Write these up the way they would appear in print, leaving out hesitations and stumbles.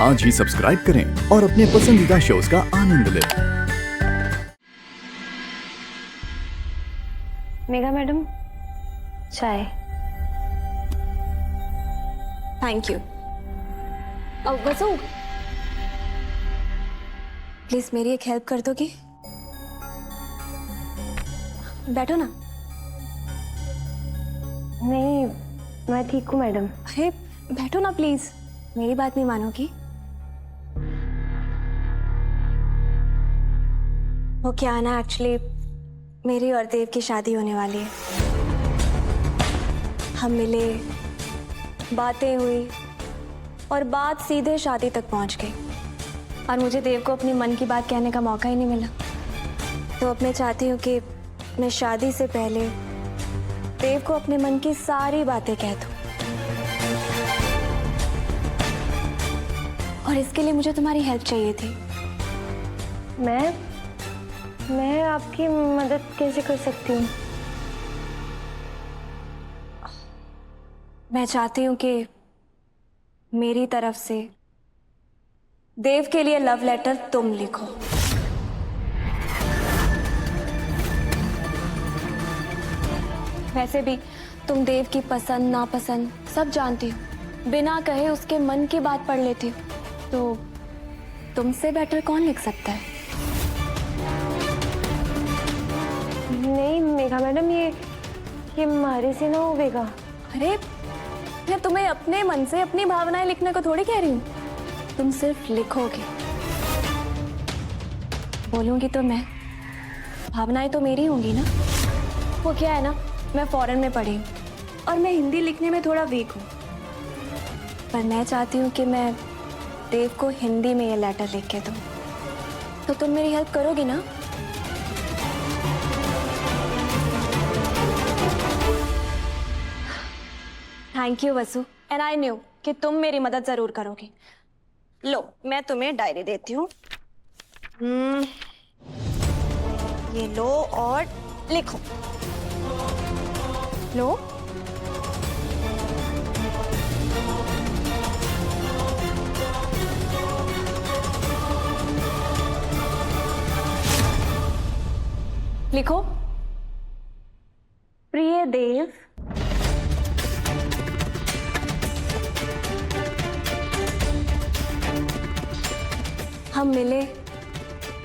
आज ही सब्सक्राइब करें और अपने पसंदीदा शोज का आनंद लें। मेघा मैडम, चाय। Thank you. अब वसु, प्लीज मेरी एक हेल्प कर दोगी? बैठो ना। नहीं, मैं ठीक हूँ मैडम। अरे बैठो ना प्लीज, मेरी बात नहीं मानोगी? वो क्या ना, एक्चुअली मेरी और देव की शादी होने वाली है। हम मिले, बातें हुई और बात सीधे शादी तक पहुंच गई और मुझे देव को अपनी मन की बात कहने का मौका ही नहीं मिला। तो अब मैं चाहती हूँ कि मैं शादी से पहले देव को अपने मन की सारी बातें कह दूँ। और इसके लिए मुझे तुम्हारी हेल्प चाहिए थी। मैं आपकी मदद कैसे कर सकती हूँ? मैं चाहती हूँ कि मेरी तरफ से देव के लिए लव लेटर तुम लिखो। वैसे भी तुम देव की पसंद नापसंद सब जानती हो, बिना कहे उसके मन की बात पढ़ लेती हो, तो तुमसे बेटर कौन लिख सकता है? नहीं मेघा मैडम, ये मारे से ना होगा। अरे मैं तुम्हें अपने मन से अपनी भावनाएं लिखने को थोड़ी कह रही हूँ, तुम सिर्फ लिखोगे। बोलूंगी तो मैं, भावनाएं तो मेरी होंगी ना। वो क्या है ना, मैं फॉरेन में पढ़ी हूँ और मैं हिंदी लिखने में थोड़ा वीक हूँ, पर मैं चाहती हूँ कि मैं देव को हिंदी में ये लेटर लिख के दूँ। तो तुम मेरी हेल्प करोगी ना? Thank you Vasu, and I knew कि तुम मेरी मदद जरूर करोगी। लो, मैं तुम्हें डायरी देती हूँ। ये लो और लिखो। लो। लिखो, प्रिय देव, हम मिले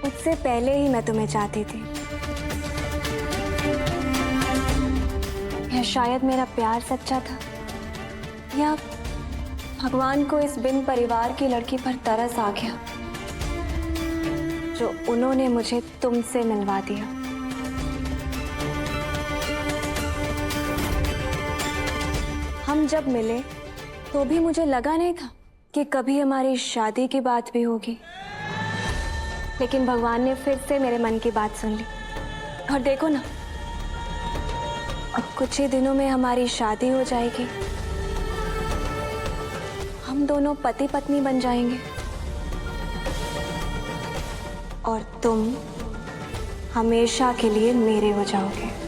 उससे पहले ही मैं तुम्हें चाहती थी। या शायद मेरा प्यार सच्चा था, या भगवान को इस बिन परिवार की लड़की पर तरस आ गया जो उन्होंने मुझे तुमसे मिलवा दिया। हम जब मिले तो भी मुझे लगा नहीं था कि कभी हमारी शादी की बात भी होगी, लेकिन भगवान ने फिर से मेरे मन की बात सुन ली और देखो ना, अब कुछ ही दिनों में हमारी शादी हो जाएगी। हम दोनों पति पत्नी बन जाएंगे और तुम हमेशा के लिए मेरे हो जाओगे।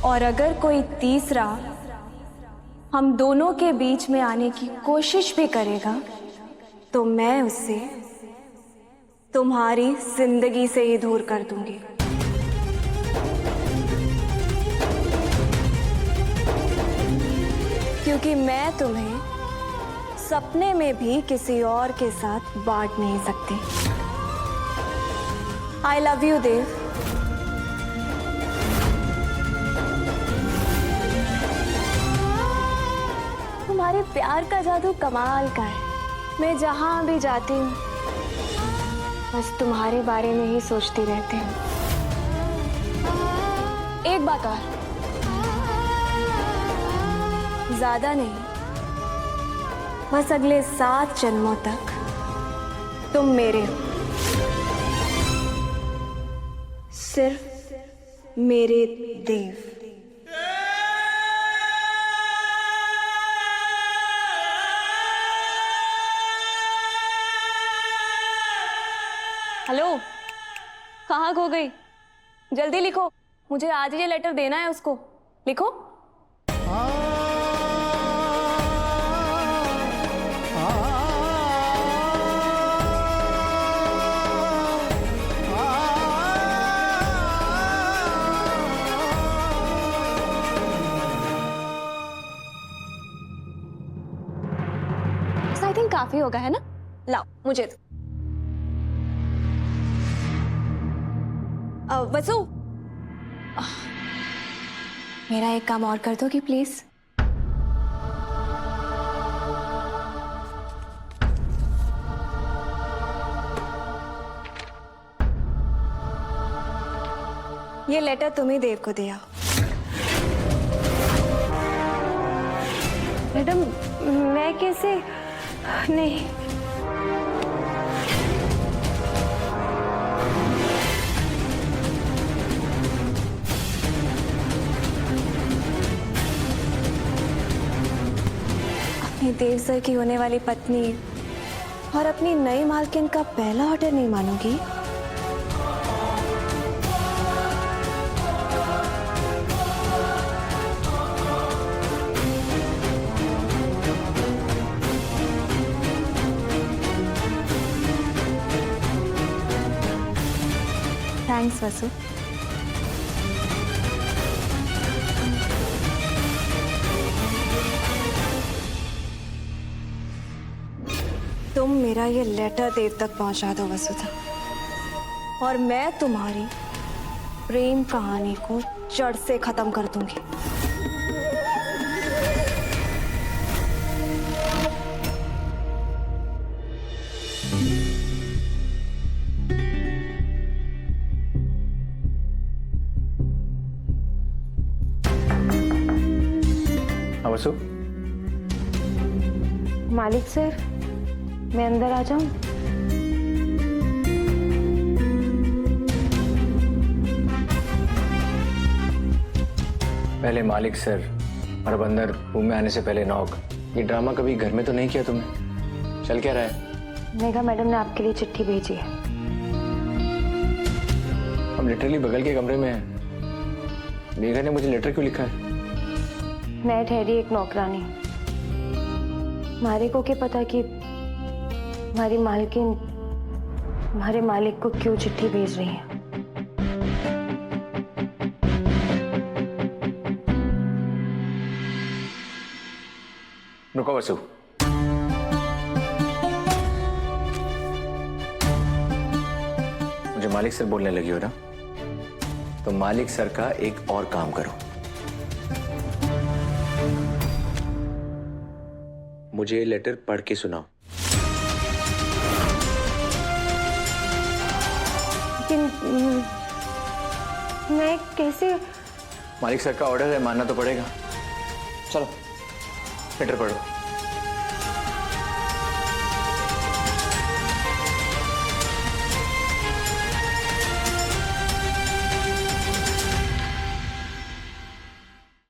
और अगर कोई तीसरा हम दोनों के बीच में आने की कोशिश भी करेगा तो मैं उसे तुम्हारी जिंदगी से ही दूर कर दूंगी। क्योंकि मैं तुम्हें सपने में भी किसी और के साथ बांट नहीं सकती। आई लव यू देव। तुम्हारे प्यार का जादू कमाल का है। मैं जहां भी जाती हूँ बस तुम्हारे बारे में ही सोचती रहती हूँ। एक बात और, ज्यादा नहीं, बस अगले 7 जन्मों तक तुम मेरे हो, सिर्फ मेरे देव। हेलो, कहाँ खो गई? जल्दी लिखो, मुझे आज ही ये लेटर देना है उसको। लिखो। आई थिंक काफी होगा, है ना? लाओ मुझे दो। वसु, मेरा एक काम और कर दोगी प्लीज? ये लेटर तुम ही देव को दिया। मैडम, मैं कैसे? नहीं, अपनी देव सर की होने वाली पत्नी और अपनी नई मालकिन का पहला ऑर्डर नहीं मानोगी? थैंक्स वसु। तुम मेरा ये लेटर देव तक पहुंचा दो वसुधा, और मैं तुम्हारी प्रेम कहानी को जड़ से खत्म कर दूंगी। वसु, मालिक सर, मैं अंदर आ जाऊं? पहले मालिक सर और अब अंदर रूम में आने से पहले नॉक। ये ड्रामा कभी घर में तो नहीं किया तुमने? चल क्या रहा है? मेघा मैडम ने आपके लिए चिट्ठी भेजी है। हम लिटरली बगल के कमरे में हैं। मेघा ने मुझे लेटर क्यों लिखा है? मैं ठहरी एक नौकरानी, मारे को क्या पता कि हमारी मालकिन हमारे मालिक को क्यों चिट्ठी भेज रही है। रुको वसु, मुझे मालिक सर बोलने लगी हो ना, तो मालिक सर का एक और काम करो। मुझे ये लेटर पढ़ के सुनाओ। लेकिन मैं कैसे? मालिक सर का ऑर्डर है, मानना तो पड़ेगा। चलो लेटर पढ़ो।